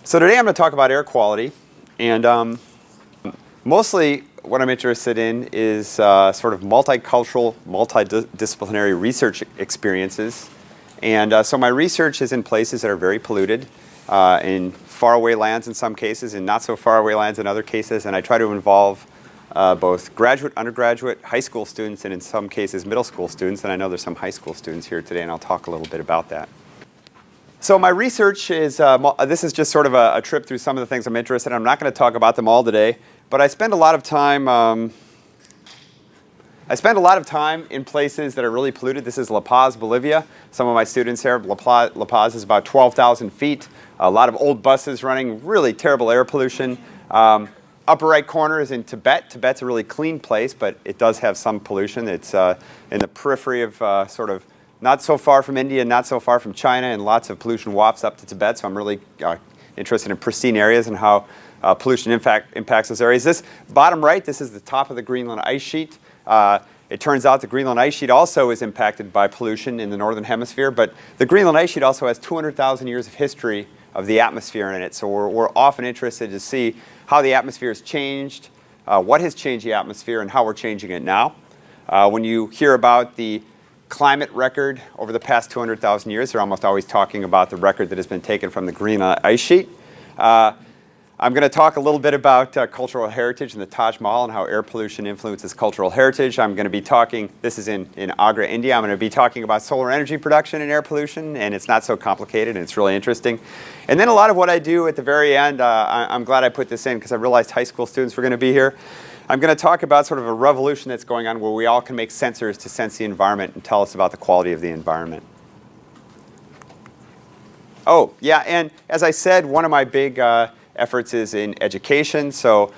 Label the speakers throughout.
Speaker 1: So today I'm going to talk about air quality, and mostly what I'm interested in is sort of multicultural, multidisciplinary research experiences. And so my research is in places that are very polluted, in faraway lands in some cases, and not so faraway lands in other cases, and I try to involve both graduate, undergraduate, high school students, and in some cases middle school students, and I know there's some high school students here today, and I'll talk a little bit about that. So my research is, this is just sort of a trip through some of the things I'm interested in. I'm not going to talk about them all today, but I spend a lot of time in places that are really polluted. This is La Paz, Bolivia. Some of my students here, La Paz is about 12,000 feet. A lot of old buses running, really terrible air pollution. Upper right corner is in Tibet. Tibet's a really clean place, but it does have some pollution. It's in the periphery of sort of not so far from India, not so far from China, and lots of pollution wafts up to Tibet. So I'm really interested in pristine areas and how pollution impacts those areas. This bottom right, this is the top of the Greenland ice sheet. It turns out the Greenland ice sheet also is impacted by pollution in the northern hemisphere, but the Greenland ice sheet also has 200,000 years of history of the atmosphere in it. So we're often interested to see how the atmosphere has changed, what has changed the atmosphere, and how we're changing it now. When you hear about the climate record over the past 200,000 years, they're almost always talking about the record that has been taken from the Greenland ice sheet. I'm going to talk a little bit about cultural heritage and the Taj Mahal and how air pollution influences cultural heritage. I'm going to be talking, this is in Agra, India, I'm going to be talking about solar energy production and air pollution, and it's not so complicated and it's really interesting. And then a lot of what I do at the very end, I'm glad I put this in because I realized high school students were going to be here. I'm going to talk about sort of a revolution that's going on where we all can make sensors to sense the environment and tell us about the quality of the environment. Oh, yeah, and as I said, one of my big efforts is in education. So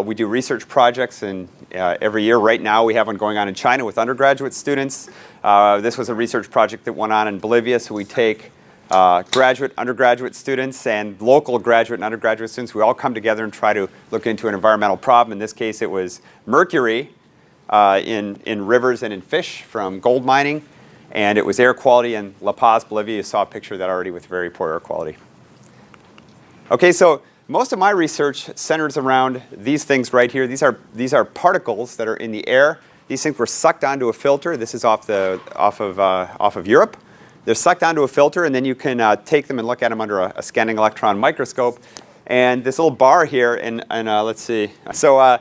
Speaker 1: we do research projects and every year. Right now we have one going on in China with undergraduate students. This was a research project that went on in Bolivia. So we take graduate, undergraduate students and local graduate and undergraduate students. We all come together and try to look into an environmental problem. In this case, it was mercury in rivers and in fish from gold mining. And it was air quality in La Paz, Bolivia. You saw a picture of that already with very poor air quality. Okay, so most of my research centers around these things right here. These are particles that are in the air. These things were sucked onto a filter. This is off of Europe. They're sucked onto a filter, and then you can take them and look at them under a scanning electron microscope. And this little bar here, and let's see. So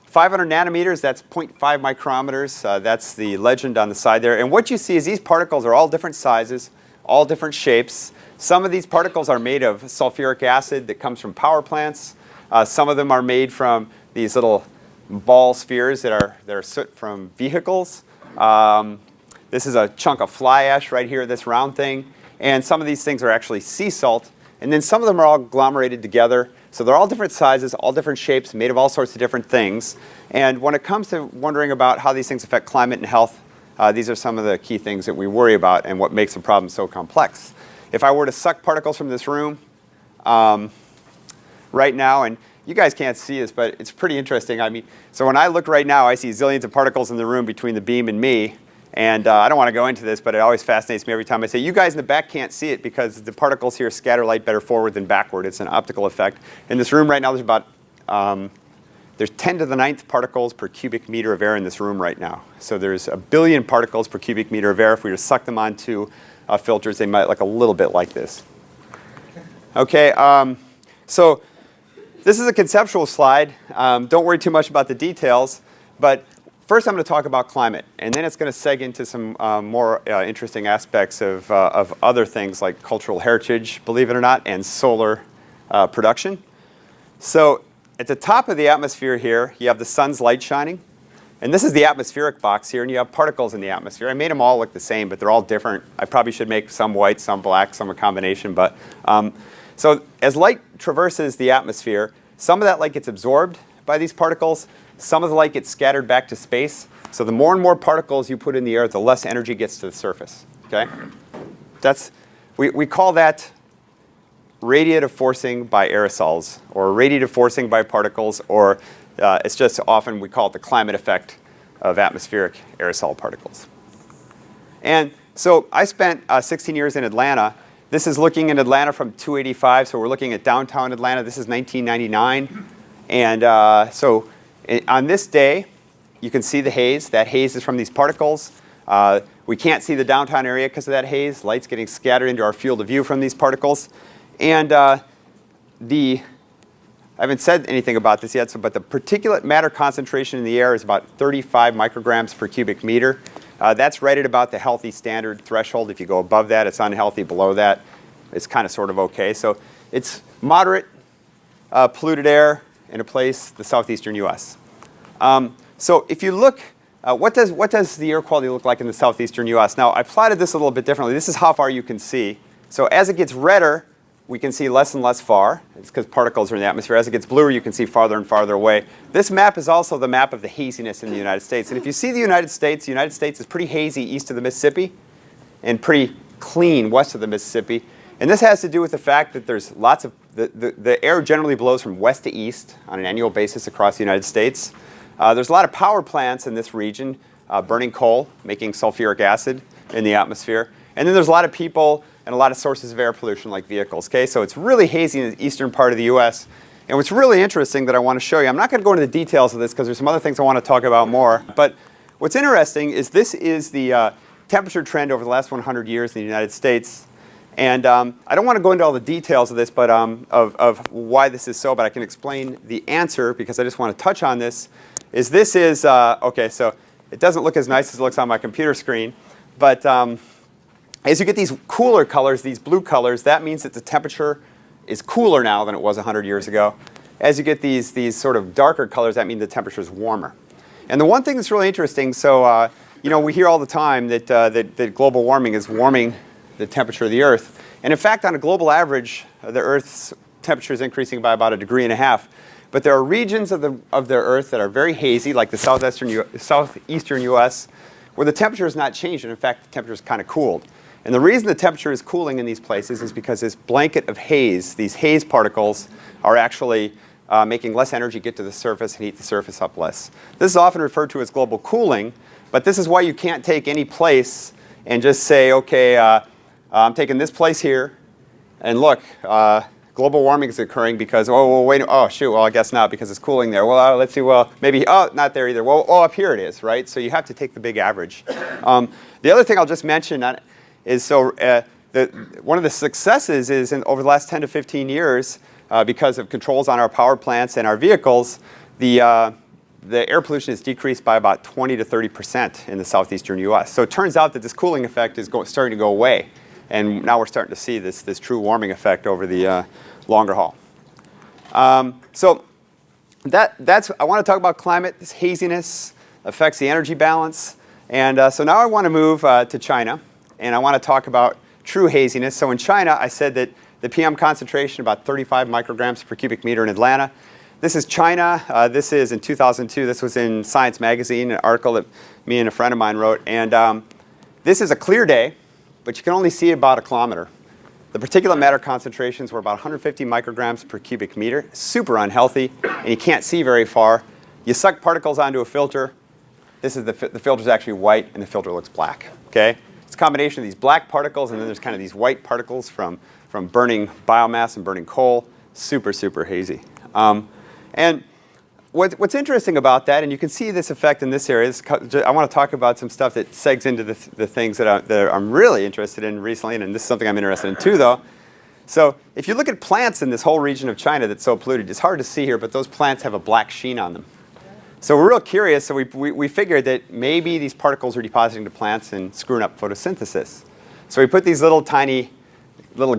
Speaker 1: 500 nanometers, that's 0.5 micrometers. That's the legend on the side there. And what you see is these particles are all different sizes, all different shapes. Some of these particles are made of sulfuric acid that comes from power plants. Some of them are made from these little ball spheres that are soot from vehicles. This is a chunk of fly ash right here, this round thing. And some of these things are actually sea salt. And then some of them are all agglomerated together. So they're all different sizes, all different shapes, made of all sorts of different things. And when it comes to wondering about how these things affect climate and health, these are some of the key things that we worry about and what makes the problem so complex. If I were to suck particles from this room right now, and you guys can't see this, but it's pretty interesting. I mean, so when I look right now, I see zillions of particles in the room between the beam and me. And I don't want to go into this, but it always fascinates me every time I say, you guys in the back can't see it because the particles here scatter light better forward than backward. It's an optical effect. In this room right now, there's about there's 10 to the 9th particles per cubic meter of air in this room right now. So there's 1 billion particles per cubic meter of air. If we were to suck them onto filters, they might look a little bit like this. Okay, so this is a conceptual slide. Don't worry too much about the details, but first I'm going to talk about climate, and then it's going to seg into some more interesting aspects of other things like cultural heritage, believe it or not, and solar production. So at the top of the atmosphere here, you have the sun's light shining. And this is the atmospheric box here, and you have particles in the atmosphere. I made them all look the same, but they're all different. I probably should make some white, some black, some a combination. But so as light traverses the atmosphere, some of that light gets absorbed by these particles. Some of the light gets scattered back to space. So the more and more particles you put in the air, the less energy gets to the surface. Okay? We call that radiative forcing by aerosols, or radiative forcing by particles, or it's just often we call it the climate effect of atmospheric aerosol particles. And so I spent 16 years in Atlanta This is looking in Atlanta from 285, so we're looking at downtown Atlanta. This is 1999. And on this day, you can see the haze. That haze is from these particles. We can't see the downtown area because of that haze. Light's getting scattered into our field of view from these particles. And I haven't said anything about this yet, but the particulate matter concentration in the air is about 35 micrograms per cubic meter. That's right at about the healthy standard threshold. If you go above that, it's unhealthy. Below that, it's kind of sort of okay. So it's moderate polluted air in a place, the southeastern U.S. So if you look, what does the air quality look like in the southeastern U.S.? Now, I plotted this a little bit differently. This is how far you can see. So as it gets redder, we can see less and less far. It's because particles are in the atmosphere. As it gets bluer, you can see farther and farther away. This map is also the map of the haziness in the United States. And if you see the United States is pretty hazy east of the Mississippi and pretty clean west of the Mississippi. And this has to do with the fact that there's lots of, the air generally blows from west to east on an annual basis across the United States. There's a lot of power plants in this region burning coal, making sulfuric acid in the atmosphere. And then there's a lot of people and a lot of sources of air pollution like vehicles. Okay? So it's really hazy in the eastern part of the U.S. And what's really interesting that I want to show you, I'm not going to go into the details of this because there's some other things I want to talk about more. But what's interesting is this is the temperature trend over the last 100 years in the United States. And I don't want to go into all the details of this, but of why this is so, but I can explain the answer because I just want to touch on this. Okay, so it doesn't look as nice as it looks on my computer screen, but as you get these cooler colors, these blue colors, that means that the temperature is cooler now than it was 100 years ago. As you get these sort of darker colors, that means the temperature is warmer. And the one thing that's really interesting, so we hear all the time that global warming is warming the temperature of the Earth. And in fact, on a global average, the Earth's temperature is increasing by about 1.5 degrees. But there are regions of the Earth that are very hazy, like the southeastern U.S., where the temperature has not changed, and in fact, the temperature is kind of cooled. And the reason the temperature is cooling in these places is because this blanket of haze, these haze particles, are actually making less energy get to the surface and heat the surface up less. This is often referred to as global cooling, but this is why you can't take any place and just say, okay, I'm taking this place here, and look, global warming is occurring because, I guess not because it's cooling there. Well, let's see, maybe, not there either. Well, up here it is, right? So you have to take the big average. The other thing I'll just mention is one of the successes is over the last 10 to 15 years, because of controls on our power plants and our vehicles, the air pollution has decreased by about 20 to 30% in the southeastern U.S. So it turns out that this cooling effect is starting to go away. And now we're starting to see this true warming effect over the longer haul. So I want to talk about climate. This haziness affects the energy balance. And so now I want to move to China. And I want to talk about true haziness. So in China, I said that the PM concentration about 35 micrograms per cubic meter in Atlanta. This is China. This is in 2002. This was in Science Magazine, an article that me and a friend of mine wrote. And this is a clear day, but you can only see about 1 kilometer. The particulate matter concentrations were about 150 micrograms per cubic meter. Super unhealthy, and you can't see very far. You suck particles onto a filter. This is the filter is actually white, and the filter looks black. Okay? It's a combination of these black particles, and then there's kind of these white particles from burning biomass and burning coal. Super, super hazy. And what's interesting about that, and you can see this effect in this area, I want to talk about some stuff that segs into the things that I'm really interested in recently, and this is something I'm interested in too, though. So if you look at plants in this whole region of China that's so polluted, it's hard to see here, but those plants have a black sheen on them. So we're real curious, so we figured that maybe these particles are depositing to plants and screwing up photosynthesis. So we put these little tiny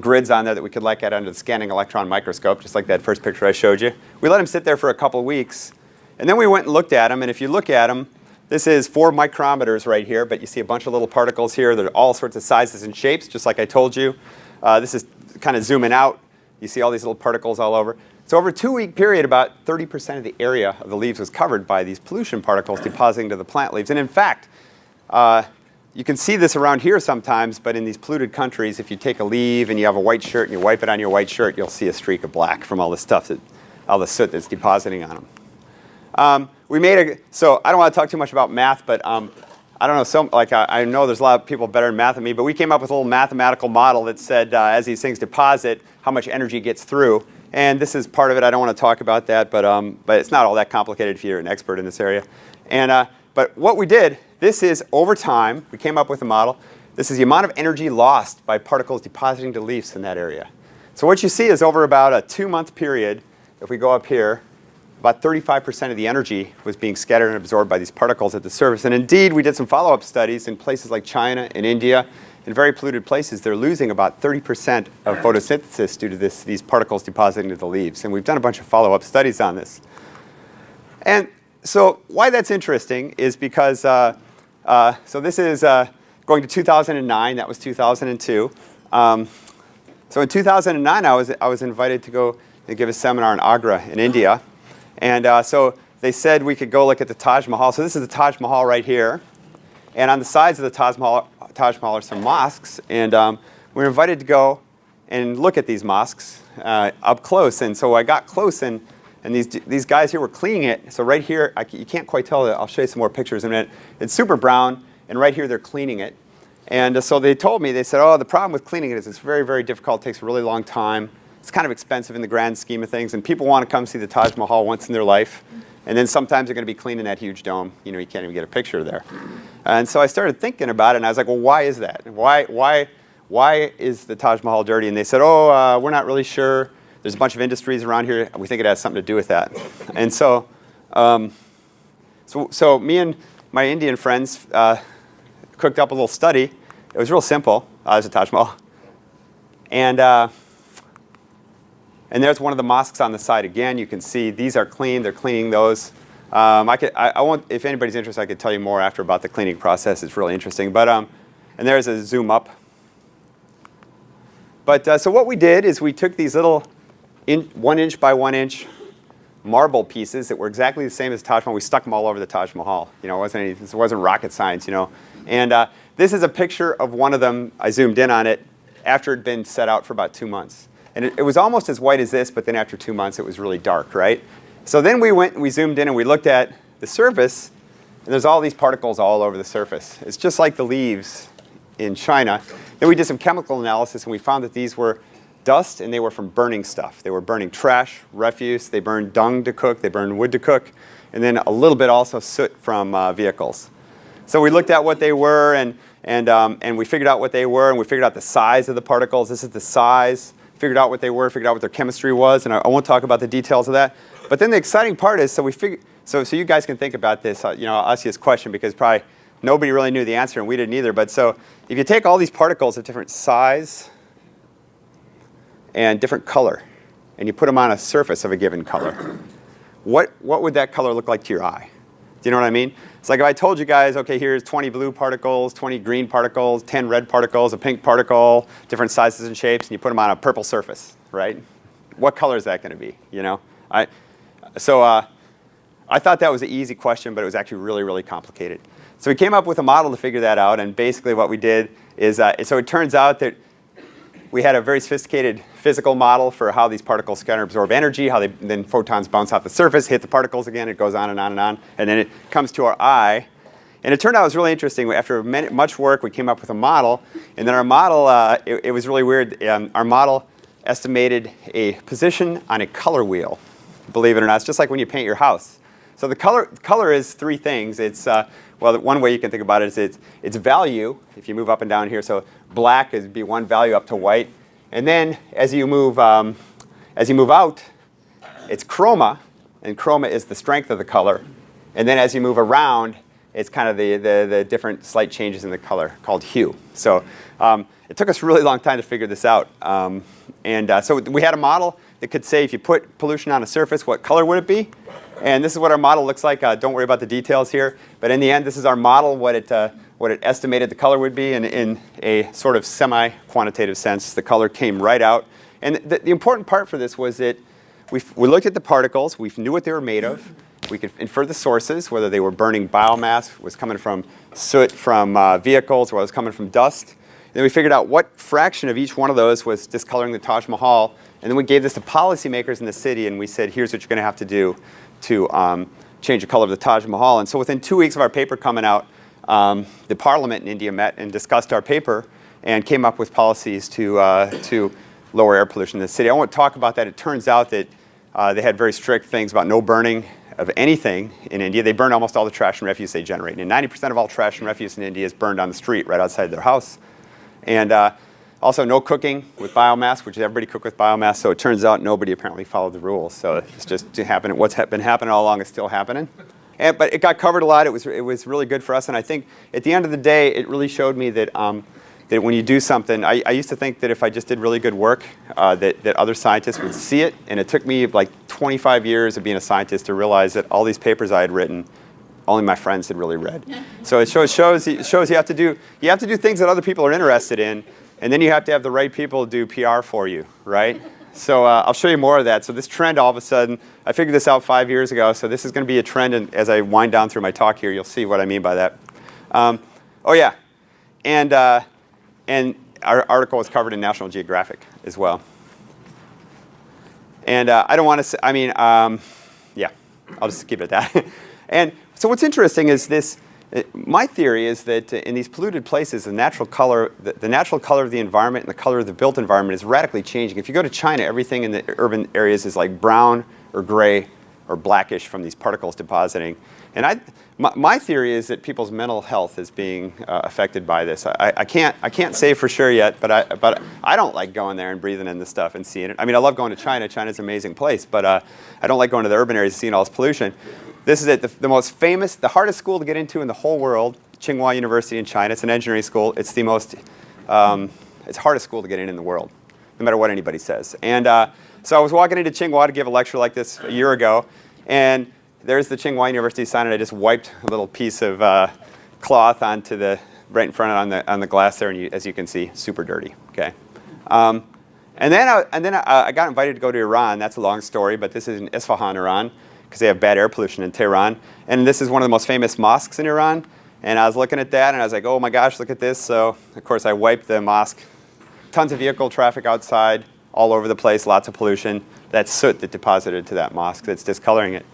Speaker 1: grids on there that we could look at under the scanning electron microscope, just like that first picture I showed you. We let them sit there for a couple of weeks, and then we went and looked at them, and if you look at them, this is 4 micrometers right here, but you see a bunch of little particles here that are all sorts of sizes and shapes, just like I told you. This is kind of zooming out. You see all these little particles all over. So over a 2-week period, about 30% of the area of the leaves was covered by these pollution particles depositing to the plant leaves. And in fact, you can see this around here sometimes, but in these polluted countries, if you take a leaf and you have a white shirt and you wipe it on your white shirt, you'll see a streak of black from all the stuff, all the soot that's depositing on them. So I don't want to talk too much about math, but I don't know, I know there's a lot of people better in math than me, but we came up with a little mathematical model that said as these things deposit, how much energy gets through. And this is part of it. I don't want to talk about that, but it's not all that complicated if you're an expert in this area. And but what we did, this is over time, we came up with a model. This is the amount of energy lost by particles depositing to leaves in that area. So what you see is over about a 2-month period, if we go up here, about 35% of the energy was being scattered and absorbed by these particles at the surface. And indeed, we did some follow-up studies in places like China and India. In very polluted places, they're losing about 30% of photosynthesis due to these particles depositing to the leaves. And we've done a bunch of follow-up studies on this. And so why that's interesting is because, so this is going to 2009. That was 2002. So in 2009, I was invited to go and give a seminar in Agra in India. And so they said we could go look at the Taj Mahal. So this is the Taj Mahal right here. And on the sides of the Taj Mahal are some mosques. And we were invited to go and look at these mosques up close. And so I got close, and these guys here were cleaning it. So right here, you can't quite tell. I'll show you some more pictures in a minute. It's super brown. And right here, they're cleaning it. And so they told me, they said, oh, the problem with cleaning it is it's very, very difficult. It takes a really long time. It's kind of expensive in the grand scheme of things, and people want to come see the Taj Mahal once in their life, and then sometimes they're going to be cleaning that huge dome. You know, you can't even get a picture there. And so I started thinking about it, and I was like, well, why is that? Why is the Taj Mahal dirty? And they said, oh, we're not really sure. There's a bunch of industries around here. We think it has something to do with that. And so, so me and my Indian friends cooked up a little study. It was real simple. There's a Taj Mahal. And there's one of the mosques on the side again. You can see these are clean. They're cleaning those. I won't, if anybody's interested, I could tell you more after about the cleaning process. It's really interesting. But and there's a zoom up. But so what we did is we took these little 1 inch by 1 inch marble pieces that were exactly the same as the Taj Mahal. We stuck them all over the Taj Mahal. You know, it wasn't rocket science. You know, and this is a picture of one of them. I zoomed in on it after it had been set out for about 2 months. And it was almost as white as this, but then after 2 months, it was really dark, right? So then we went and we zoomed in and we looked at the surface, and there's all these particles all over the surface. It's just like the leaves in China. Then we did some chemical analysis, and we found that these were dust, and they were from burning stuff. They were burning trash, refuse. They burned dung to cook. They burned wood to cook. And then a little bit also soot from vehicles. So we looked at what they were, and we figured out what they were, and we figured out the size of the particles. This is the size. Figured out what they were, figured out what their chemistry was, and I won't talk about the details of that. But then the exciting part is, so you guys can think about this. You know, I'll ask you this question because probably nobody really knew the answer, and we didn't either. But so if you take all these particles of different size and different color, and you put them on a surface of a given color, what would that color look like to your eye? Do you know what I mean? It's like if I told you guys, okay, here's 20 blue particles, 20 green particles, 10 red particles, a pink particle, different sizes and shapes, and you put them on a purple surface, right? What color is that going to be, you know? I thought that was an easy question, but it was actually really, really complicated. So we came up with a model to figure that out, and basically what we did is, so it turns out that we had a very sophisticated physical model for how these particles scatter and absorb energy, how then photons bounce off the surface, hit the particles again, it goes on and on and on, and then it comes to our eye. And it turned out it was really interesting. After much work, we came up with a model, and then our model, it was really weird. Our model estimated a position on a color wheel, believe it or not. It's just like when you paint your house. So the color is three things. It's well, one way you can think about it is it's value. If you move up and down here, so black would be one value up to white, and then as you move out, it's chroma, and chroma is the strength of the color, and then as you move around, it's kind of the different slight changes in the color called hue. So it took us a really long time to figure this out, so we had a model that could say if you put pollution on a surface, what color would it be? And this is what our model looks like. Don't worry about the details here. But in the end, this is our model, what it estimated the color would be in a sort of semi-quantitative sense. The color came right out. And the important part for this was that we looked at the particles. We knew what they were made of. We could infer the sources, whether they were burning biomass, was coming from soot from vehicles, or was coming from dust. And then we figured out what fraction of each one of those was discoloring the Taj Mahal. And then we gave this to policymakers in the city, and we said, here's what you're going to have to do to change the color of the Taj Mahal. And so within 2 weeks of our paper coming out, the parliament in India met and discussed our paper and came up with policies to lower air pollution in the city. I won't talk about that. It turns out that they had very strict things about no burning of anything in India. They burn almost all the trash and refuse they generate. And 90% of all trash and refuse in India is burned on the street right outside their house. And also no cooking with biomass, which everybody cook with biomass. So it turns out nobody apparently followed the rules. So it's just happening. What's been happening all along is still happening. But it got covered a lot. It was really good for us. And I think at the end of the day, it really showed me that that when you do something, I used to think that if I just did really good work, that other scientists would see it. And it took me like 25 years of being a scientist to realize that all these papers I had written, only my friends had really read. So it shows you have to do things that other people are interested in, and then you have to have the right people do PR for you, right? So I'll show you more of that. So this trend, all of a sudden, I figured this out 5 years ago. So this is going to be a trend, and as I wind down through my talk here, you'll see what I mean by that. Oh yeah, and our article was covered in National Geographic as well. And I don't want to say, yeah, I'll just keep it at that. And so what's interesting is this, my theory is that in these polluted places, the natural color of the environment and the color of the built environment is radically changing. If you go to China, everything in the urban areas is like brown or gray or blackish from these particles depositing. And my theory is that people's mental health is being affected by this. I can't say for sure yet, but I don't like going there and breathing in this stuff and seeing it. I mean, I love going to China. China's an amazing place, but I don't like going to the urban areas and seeing all this pollution. This is it, the most famous, the hardest school to get into in the whole world, Tsinghua University in China. It's an engineering school. It's the most, it's hardest school to get in the world, no matter what anybody says. And so I was walking into Tsinghua to give a lecture like this a year ago, and there's the Tsinghua University sign, and I just wiped a little piece of cloth onto right in front on the glass there, and as you can see, super dirty. Okay, and then I got invited to go to Iran. That's a long story, but this is in Isfahan, Iran, because they have bad air pollution in Tehran, and this is one of the most famous mosques in Iran. And I was looking at that, and I was like, oh my gosh, look at this. So of course I wiped the mosque. Tons of vehicle traffic outside, all over the place, lots of pollution. That's soot that deposited to that mosque that's discoloring it.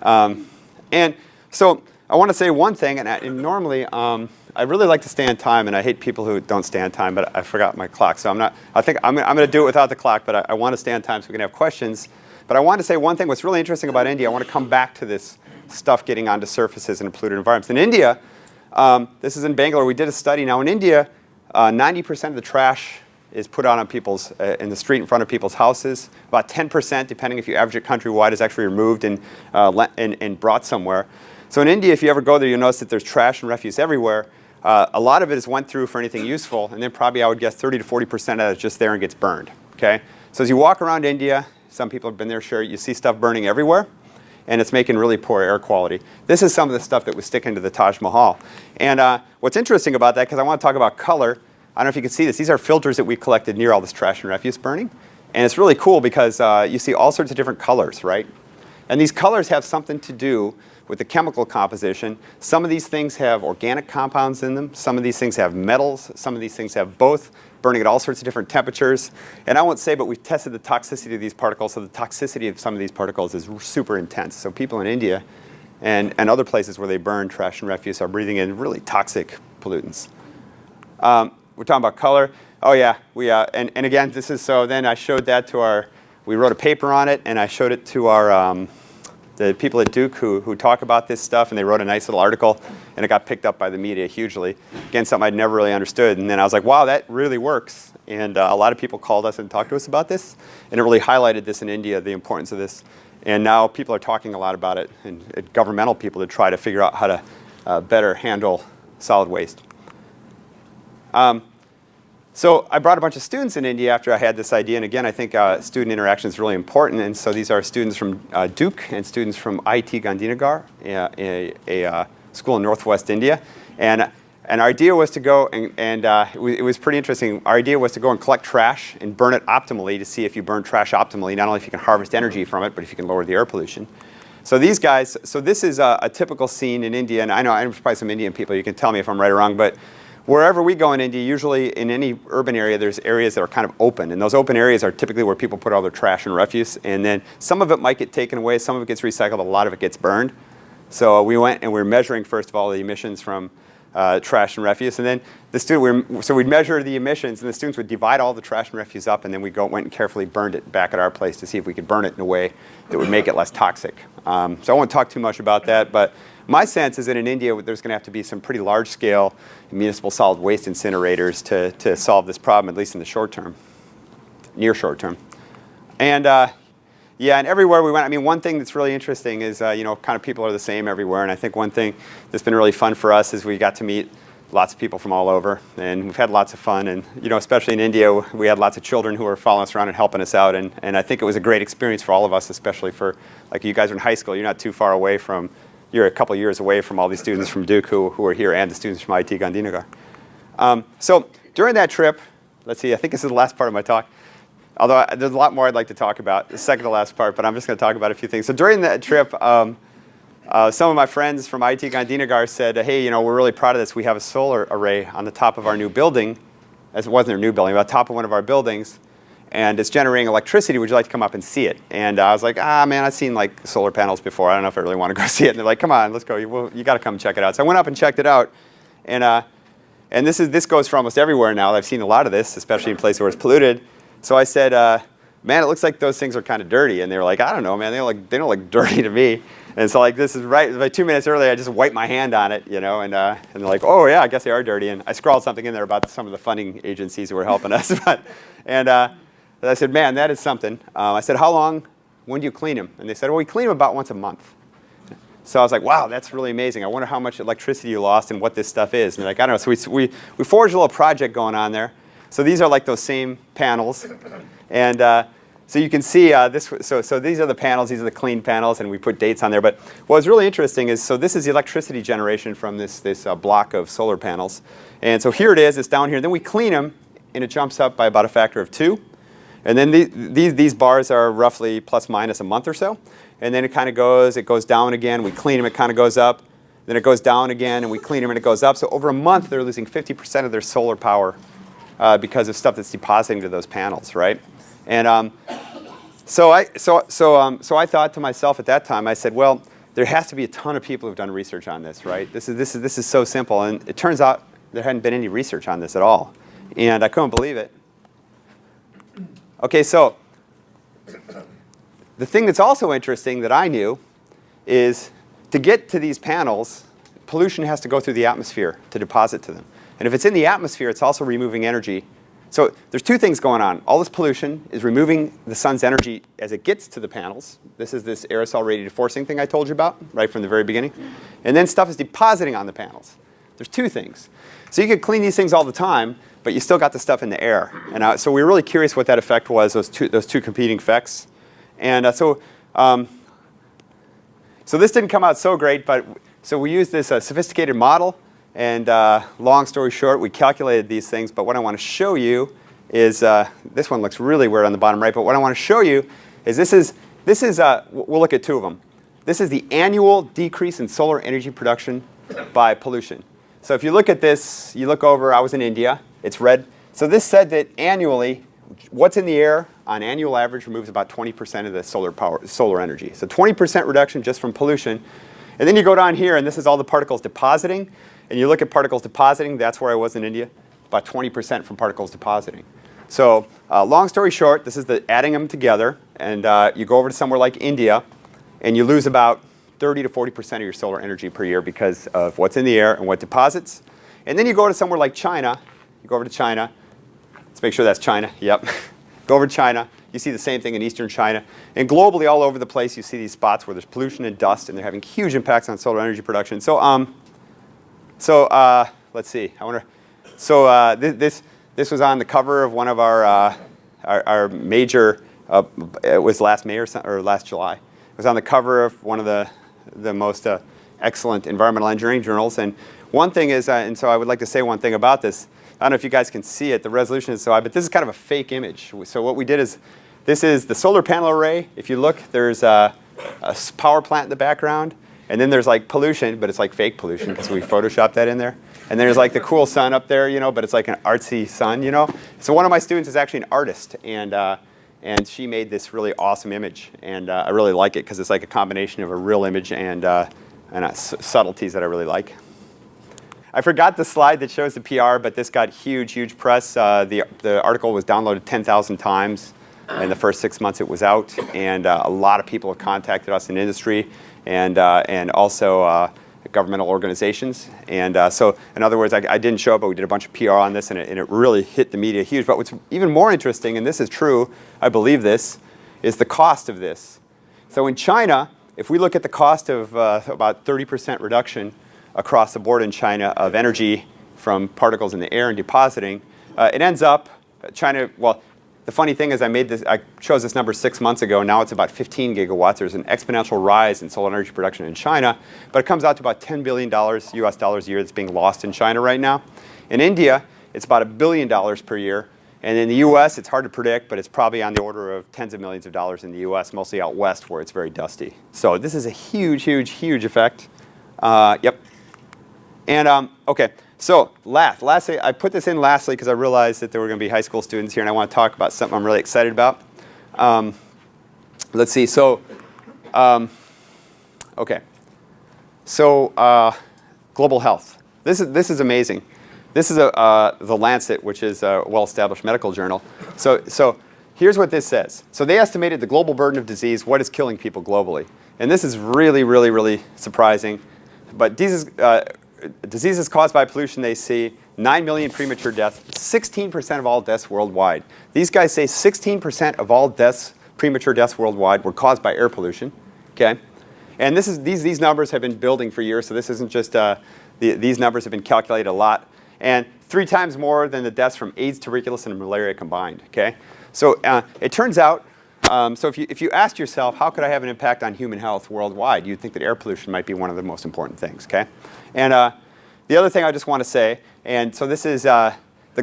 Speaker 1: And so I want to say one thing, and normally I really like to stay on time, and I hate people who don't stay on time, but I forgot my clock. So I think I'm going to do it without the clock, but I want to stay on time so we can have questions. But I want to say one thing. What's really interesting about India, I want to come back to this stuff getting onto surfaces in polluted environments. In India, this is in Bangalore, we did a study. Now in India, 90% of the trash is put out on people's, in the street in front of people's houses. About 10%, depending if you average it countrywide, is actually removed and brought somewhere. So in India, if you ever go there, you'll notice that there's trash and refuse everywhere. A lot of it is went through for anything useful, and then probably I would guess 30 to 40% of that is just there and gets burned. Okay? So as you walk around India, some people have been there, sure, you see stuff burning everywhere, and it's making really poor air quality. This is some of the stuff that was sticking to the Taj Mahal. And what's interesting about that, because I want to talk about color, I don't know if you can see this, these are filters that we collected near all this trash and refuse burning. And it's really cool because you see all sorts of different colors, right? And these colors have something to do with the chemical composition. Some of these things have organic compounds in them. Some of these things have metals. Some of these things have both, burning at all sorts of different temperatures. And I won't say, but we've tested the toxicity of these particles. So the toxicity of some of these particles is super intense. So people in India and other places where they burn trash and refuse are breathing in really toxic pollutants. We're talking about color. Oh yeah, and again, this is, so then I showed that to we wrote a paper on it, and I showed it to the people at Duke who talk about this stuff, and they wrote a nice little article, and it got picked up by the media hugely. Again, something I'd never really understood, and then I was like, wow, that really works. And a lot of people called us and talked to us about this, and it really highlighted this in India, the importance of this. And now people are talking a lot about it, and governmental people to try to figure out how to better handle solid waste. So I brought a bunch of students in India after I had this idea, and again, I think student interaction is really important. And so these are students from Duke and students from IIT Gandhinagar, a school in northwest India. And our idea was to go, and it was pretty interesting. Our idea was to go and collect trash and burn it optimally to see if you burn trash optimally, not only if you can harvest energy from it, but if you can lower the air pollution. So these guys, so this is a typical scene in India, and I know I'm probably some Indian people, you can tell me if I'm right or wrong, but wherever we go in India, usually in any urban area, there's areas that are kind of open. And those open areas are typically where people put all their trash and refuse. And then some of it might get taken away, some of it gets recycled, a lot of it gets burned. So we went and we were measuring, first of all, the emissions from trash and refuse. And then so we'd measure the emissions, and the students would divide all the trash and refuse up, and then we went and carefully burned it back at our place to see if we could burn it in a way that would make it less toxic. So I won't talk too much about that, but my sense is that in India there's going to have to be some pretty large-scale municipal solid waste incinerators to solve this problem, at least in the short term, near short term. And yeah, and everywhere we went, I mean, one thing that's really interesting is, kind of people are the same everywhere. And I think one thing that's been really fun for us is we got to meet lots of people from all over. And we've had lots of fun. And, especially in India, we had lots of children who were following us around and helping us out. And I think it was a great experience for all of us, especially for, like, you guys are in high school. You're not too far away from, you're a couple years away from all these students from Duke who are here and the students from IT Gandhinagar. So during that trip, let's see, I think this is the last part of my talk. Although there's a lot more I'd like to talk about, the second to last part, but I'm just going to talk about a few things. So during that trip, some of my friends from IT Gandhinagar said, hey, we're really proud of this. We have a solar array on the top of our new building. As it wasn't a new building, but on top of one of our buildings. And it's generating electricity. Would you like to come up and see it? And I was like, man, I've seen like solar panels before. I don't know if I really want to go see it. And they're like, come on, let's go. You got to come check it out. So I went up and checked it out. And this goes for almost everywhere now. I've seen a lot of this, especially in places where it's polluted. So I said, man, it looks like those things are kind of dirty. And they were like, I don't know, man. They don't look dirty to me. And so like this is right, like 2 minutes earlier, I just wiped my hand on it, and they're like, oh yeah, I guess they are dirty. And I scrawled something in there about some of the funding agencies who were helping us. And I said, man, that is something. I said, when do you clean them? And they said, well, we clean them about once a month. So I was like, wow, that's really amazing. I wonder how much electricity you lost and what this stuff is. And they're like, I don't know. So we forged a little project going on there. So these are like those same panels. And so you can see this. So these are the panels. These are the clean panels. And we put dates on there. But what was really interesting is, so this is the electricity generation from this block of solar panels. And so here it is. It's down here. Then we clean them, and it jumps up by about a factor of 2. And then these bars are roughly plus minus a month or so. And then it goes down again. We clean them, it kind of goes up. Then it goes down again, and we clean them, and it goes up. So over a month, they're losing 50% of their solar power because of stuff that's depositing to those panels, right? And so I thought to myself at that time, I said, well, there has to be a ton of people who've done research on this, right? This is so simple. And it turns out there hadn't been any research on this at all. And I couldn't believe it. Okay, so the thing that's also interesting that I knew is to get to these panels, pollution has to go through the atmosphere to deposit to them. And if it's in the atmosphere, it's also removing energy. So there's two things going on. All this pollution is removing the sun's energy as it gets to the panels. This is this aerosol radiative forcing thing I told you about right from the very beginning. And then stuff is depositing on the panels. There's two things. So you could clean these things all the time, but you still got the stuff in the air. And so we were really curious what that effect was, those two competing effects. And so this didn't come out so great, but so we used this sophisticated model. And long story short, we calculated these things. But what I want to show you is, this one looks really weird on the bottom right. But what I want to show you is we'll look at two of them. This is the annual decrease in solar energy production by pollution. So if you look at this, you look over, I was in India, it's red. So this said that annually, what's in the air on annual average removes about 20% of the solar energy. So 20% reduction just from pollution. And then you go down here, and this is all the particles depositing. And you look at particles depositing, that's where I was in India, about 20% from particles depositing. So long story short, this is adding them together. And you go over to somewhere like India, and you lose about 30 to 40% of your solar energy per year because of what's in the air and what deposits. And then you go to somewhere like China. You go over to China. Let's make sure that's China. Yep. Go over to China. You see the same thing in eastern China. And globally, all over the place, you see these spots where there's pollution and dust, and they're having huge impacts on solar energy production. So let's see. This was on the cover of one of our major. It was last May or last July. It was on the cover of one of the most excellent environmental engineering journals. And one thing is, and so I would like to say one thing about this. I don't know if you guys can see it. The resolution is so high, but this is kind of a fake image. So what we did is, this is the solar panel array. If you look, there's a power plant in the background. And then there's like pollution, but it's like fake pollution because we photoshopped that in there. And there's like the cool sun up there, but it's like an artsy sun, So one of my students is actually an artist, and she made this really awesome image. And I really like it because it's like a combination of a real image and subtleties that I really like. I forgot the slide that shows the PR, but this got huge press. The article was downloaded 10,000 times in the first 6 months it was out, and a lot of people have contacted us in industry and also governmental organizations. And so, in other words, I didn't show up, but we did a bunch of PR on this, and it really hit the media huge. But what's even more interesting, and this is true, I believe this, is the cost of this. So in China, if we look at the cost of about 30% reduction across the board in China of energy from particles in the air and depositing, it ends up, China, well, the funny thing is I chose this number 6 months ago. Now it's about 15 gigawatts. There's an exponential rise in solar energy production in China, but it comes out to about $10 billion US dollars a year that's being lost in China right now. In India, it's about $1 billion per year. And in the US, it's hard to predict, but it's probably on the order of tens of millions of dollars in the US, mostly out west where it's very dusty. So this is a huge effect. Yep. And okay. So lastly, I put this in lastly because I realized that there were going to be high school students here, and I want to talk about something I'm really excited about. Let's see. So, okay. So global health. This is amazing. This is the Lancet, which is a well-established medical journal. So here's what this says. So they estimated the global burden of disease, what is killing people globally, and this is really surprising. But diseases caused by pollution, they see 9 million premature deaths, 16% of all deaths worldwide. These guys say 16% of all deaths, premature deaths worldwide, were caused by air pollution. Okay, and these numbers have been building for years, so this isn't just these numbers have been calculated a lot, and 3 times more than the deaths from AIDS, tuberculosis, and malaria combined. Okay, so it turns out. So if you asked yourself, how could I have an impact on human health worldwide, you'd think that air pollution might be one of the most important things, okay? And the other thing I just want to say, and so this is the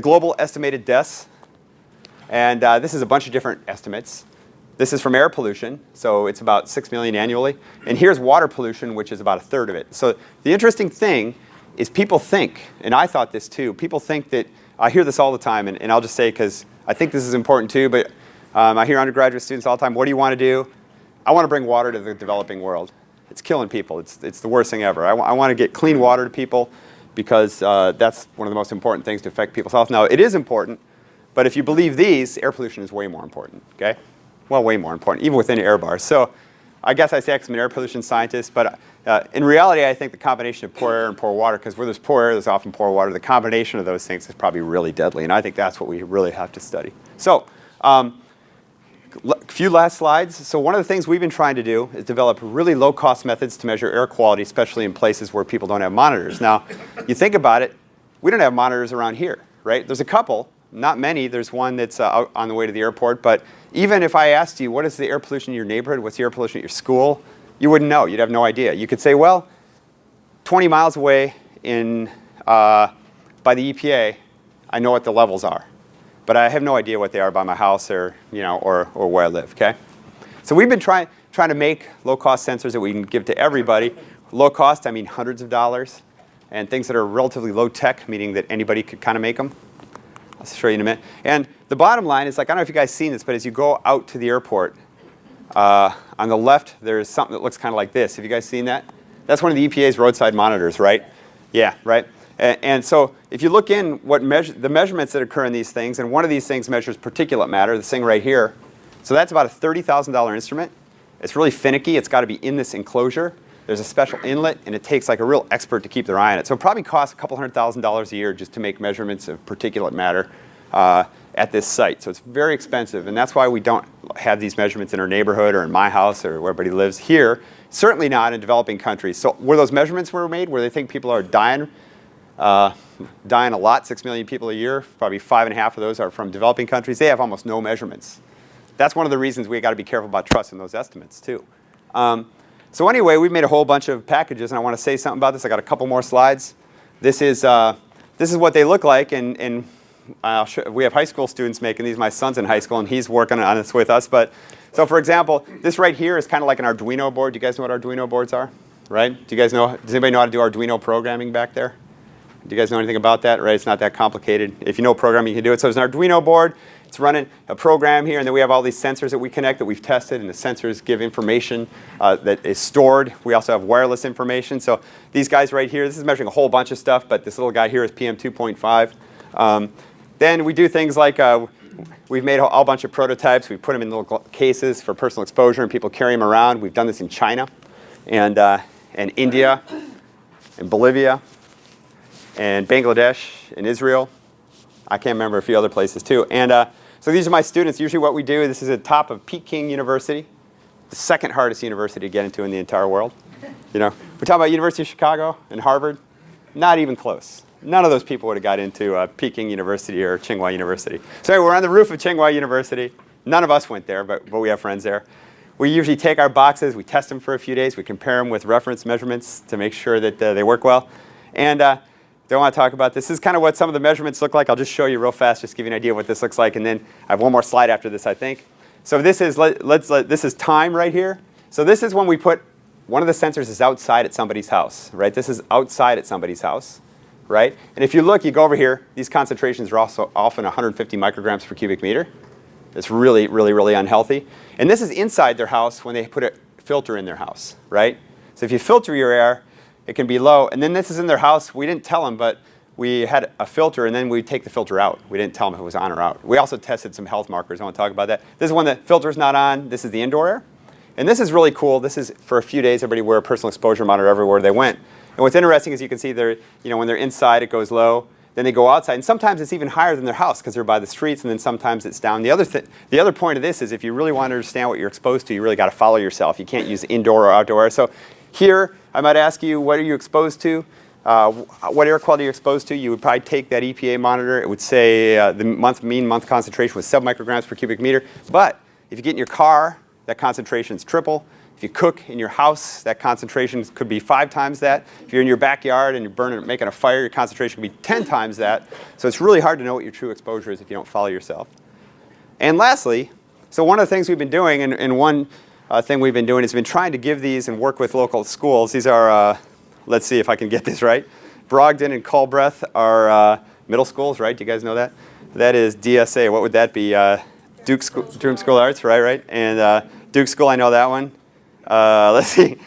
Speaker 1: global estimated deaths, and this is a bunch of different estimates. This is from air pollution, so it's about 6 million annually. And here's water pollution, which is about a third of it. So the interesting thing is people think, and I thought this too, people think that, I hear this all the time, and I'll just say because I think this is important too, but I hear undergraduate students all the time, what do you want to do? I want to bring water to the developing world. It's killing people. It's the worst thing ever. I want to get clean water to people because that's one of the most important things to affect people's health. Now, it is important, but if you believe these, air pollution is way more important, okay? Well, way more important, even within air bars. So I guess I say I'm an air pollution scientist, but in reality, I think the combination of poor air and poor water, because where there's poor air, there's often poor water, the combination of those things is probably really deadly, and I think that's what we really have to study. So, few last slides. So one of the things we've been trying to do is develop really low-cost methods to measure air quality, especially in places where people don't have monitors. Now, you think about it, we don't have monitors around here, right? There's a couple, not many. There's one that's out on the way to the airport. But even if I asked you, what is the air pollution in your neighborhood? What's the air pollution at your school? You wouldn't know. You'd have no idea. You could say, well, 20 miles away by the EPA, I know what the levels are. But I have no idea what they are by my house or where I live, okay? So we've been trying to make low-cost sensors that we can give to everybody. Low cost, I mean hundreds of dollars, and things that are relatively low-tech, meaning that anybody could kind of make them. I'll show you in a minute. And the bottom line is, like, I don't know if you guys seen this, but as you go out to the airport, on the left, there's something that looks kind of like this. Have you guys seen that? That's one of the EPA's roadside monitors, right? Yeah, right? And so if you look in the measurements that occur in these things, and one of these things measures particulate matter, this thing right here. So that's about a $30,000 instrument. It's really finicky. It's got to be in this enclosure. There's a special inlet, and it takes like a real expert to keep their eye on it. So it probably costs a couple $100,000 a year just to make measurements of particulate matter at this site. So it's very expensive, and that's why we don't have these measurements in our neighborhood or in my house or where everybody lives here. Certainly not in developing countries. So where those measurements were made, where they think people are dying a lot, 6 million people a year, probably 5.5 of those are from developing countries. They have almost no measurements. That's one of the reasons we got to be careful about trusting those estimates too. So anyway, we've made a whole bunch of packages, and I want to say something about this. I got a couple more slides. This is what they look like, and we have high school students making these. My son's in high school, and he's working on this with us. But so, for example, this right here is kind of like an Arduino board. Do you guys know what Arduino boards are? Right? Do you guys know? Does anybody know how to do Arduino programming back there? Do you guys know anything about that? Right, it's not that complicated. If you know programming, you can do it. So there's an Arduino board. It's running a program here, and then we have all these sensors that we connect that we've tested, and the sensors give information that is stored. We also have wireless information. So these guys right here, this is measuring a whole bunch of stuff, but this little guy here is PM 2.5. Then we do things like we've made a whole bunch of prototypes. We put them in little cases for personal exposure, and people carry them around. We've done this in China and India and Bolivia and Bangladesh and Israel. I can't remember a few other places too. And so these are my students. Usually what we do, this is at the top of Peking University, the second hardest university to get into in the entire world. You know, we're talking about University of Chicago and Harvard. Not even close. None of those people would have got into Peking University or Tsinghua University. So anyway, we're on the roof of Tsinghua University. None of us went there, but we have friends there. We usually take our boxes, we test them for a few days, we compare them with reference measurements to make sure that they work well. And don't want to talk about this. This is kind of what some of the measurements look like. I'll just show you real fast, just give you an idea of what this looks like, and then I have one more slide after this, I think. So this is this is time right here. So this is when we put one of the sensors is outside at somebody's house, right? This is outside at somebody's house, right? And if you look, you go over here. These concentrations are also often 150 micrograms per cubic meter. It's really, really, really unhealthy. And this is inside their house when they put a filter in their house, right? So if you filter your air, it can be low. And then this is in their house. We didn't tell them, but we had a filter, and then we take the filter out. We didn't tell them if it was on or out. We also tested some health markers. I want to talk about that. This is when the filter's not on. This is the indoor air. And this is really cool. This is for a few days. Everybody wear a personal exposure monitor everywhere they went. And what's interesting is you can see when they're inside, it goes low. Then they go outside, and sometimes it's even higher than their house because they're by the streets, and then sometimes it's down. The other point of this is if you really want to understand what you're exposed to, you really got to follow yourself. You can't use indoor or outdoor air. So here, I might ask you, what are you exposed to? What air quality are you exposed to? You would probably take that EPA monitor. It would say the mean month concentration was 7 micrograms per cubic meter. But if you get in your car, that concentration is triple. If you cook in your house, that concentration could be 5 times that. If you're in your backyard and you're making a fire, your concentration could be 10 times that. So it's really hard to know what your true exposure is if you don't follow yourself. And lastly, so one of the things we've been doing, and one thing we've been doing has been trying to give these and work with local schools. These are, let's see if I can get this right. Bergin and Culbreth are middle schools, right? Do you guys know that? That is DSA. What would that be? Duke School Arts, right? And Duke School, I know that one. Let's see.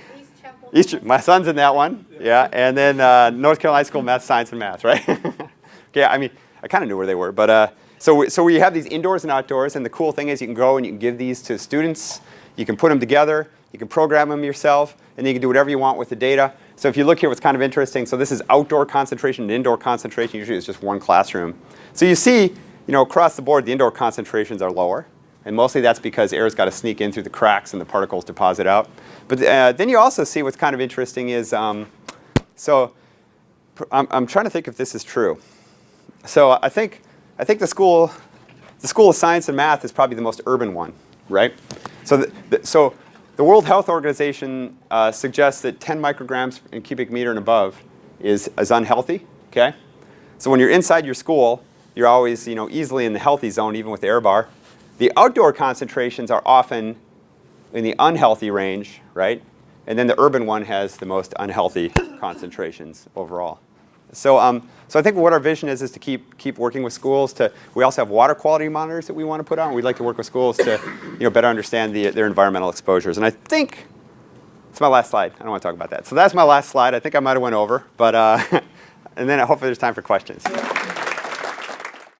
Speaker 1: My son's in that one, yeah. And then North Carolina School Math, Science, and Math, right? Okay, I mean, I kind of knew where they were, but so we have these indoors and outdoors, and the cool thing is you can go and you can give these to students. You can put them together. You can program them yourself, and then you can do whatever you want with the data. So if you look here, what's kind of interesting. So this is outdoor concentration and indoor concentration. Usually it's just one classroom. So you see, across the board, the indoor concentrations are lower. And mostly that's because air's got to sneak in through the cracks and the particles deposit out. But then you also see what's kind of interesting is, so I'm trying to think if this is true. So I think the school of Science and Math is probably the most urban one, right? So the World Health Organization suggests that 10 micrograms in cubic meter and above is unhealthy, okay? So when you're inside your school, you're always easily in the healthy zone, even with the air bar. The outdoor concentrations are often in the unhealthy range, right? And then the urban one has the most unhealthy concentrations overall. So I think what our vision is to keep working with schools. We also have water quality monitors that we want to put on. We'd like to work with schools to better understand their environmental exposures. And I think it's my last slide. I don't want to talk about that. So that's my last slide. I think I might have went over, but and then hopefully there's time for questions.